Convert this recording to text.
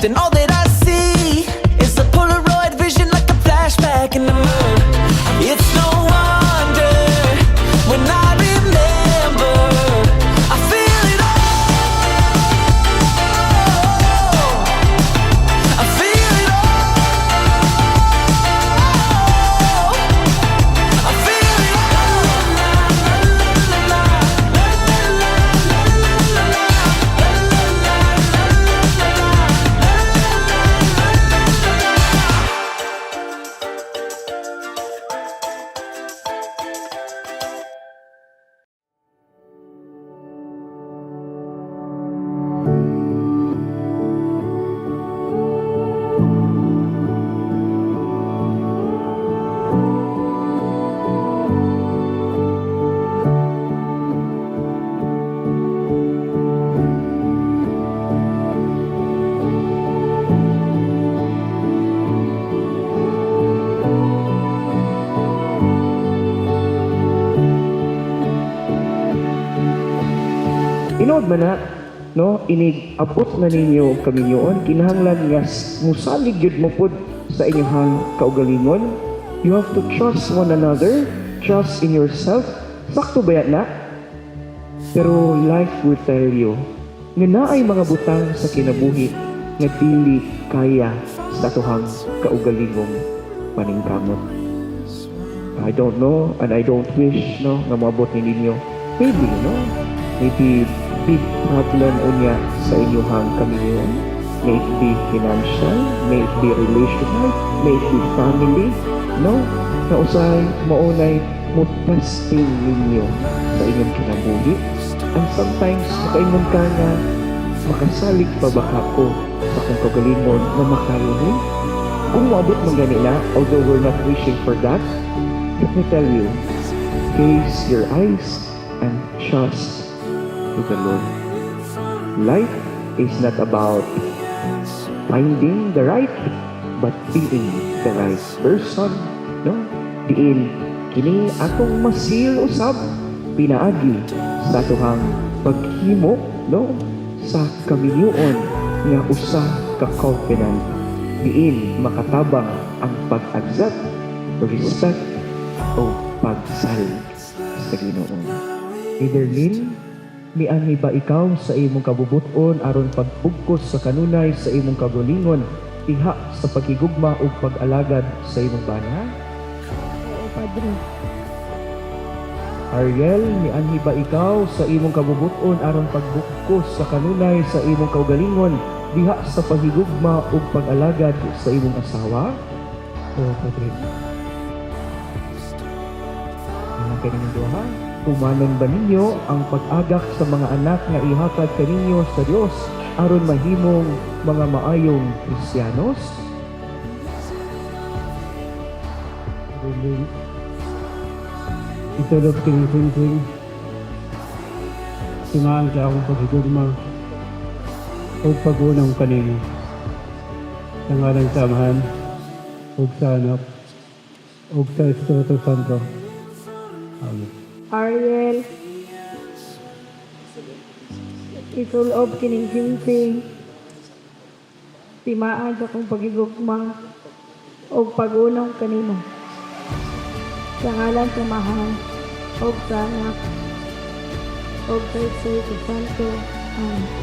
Then all that I see is a Polaroid vision, like a flashback in the mirror. It's no wonder when I remember, I feel it all. I feel it all. I feel it Inood man na, no, inig abot na ninyo kaminyoon, kinahanglan nga musalig yun mo pod sa inyong kaugalingon. You have to trust one another, trust in yourself. Sakto ba yan na? Pero life will tell you, nga naay mga butang sa kinabuhi nga dili kaya sa tuhang kaugalingong paningkamot. I don't know and I don't wish, no, nga maabot ni ninyo. Maybe, no? Maybe big problem unya sa inyong kaminyon. May it be financial, may it be relational, may it be family, no? Na usay maunay mo testing ninyo sa inyong kinabuhi. And sometimes makaingon ka nga makasalig pa ba ako sa kong kagalingon na makaluni? Kung maabot man ganila, although we're not wishing for that, let me tell you, gaze your eyes and trust to the Lord. Life is not about finding the right, but being the right person, no? Diin kini atong masil usab pinaagi sa tuhang paghimo, no, sa kaminyoon nga usa ka confident. Diin makatabang ang pag-agzat, respect o pagsalig sa Ginoo. Ederlin, mianhi ba ikaw sa imong kabubuton aron pagpugkos sa kanunay sa imong kagalingon diha sa pagigugma ug pag-alagad sa imong bana? Oo, Padre. Ariel, mianhi ba ikaw sa imong kabubuton aron pagbugkos sa kanunay sa imong kaugalingon diha sa pagigugma ug pag-alagad sa imong asawa? Oo, Padre. Ang kanilang duha, umanon ba ninyo ang pag-agak sa mga anak nga ihatag kaninyo sa Dios aron mahimong mga maayong Kristiyanos? Padre, itulog ting-ting-ting. Sinaan siya akong paghigugma o pag-unang kanino. Sa ngalang samahan, o sa anak, o sa Espiritu Santo. Amen. Ariel, isulob kining himping, timaan sa kong pagigugma o pag-unong kanino. Sa ngalan samahan, o sa anak, o sa Espiritu Santo. Amen.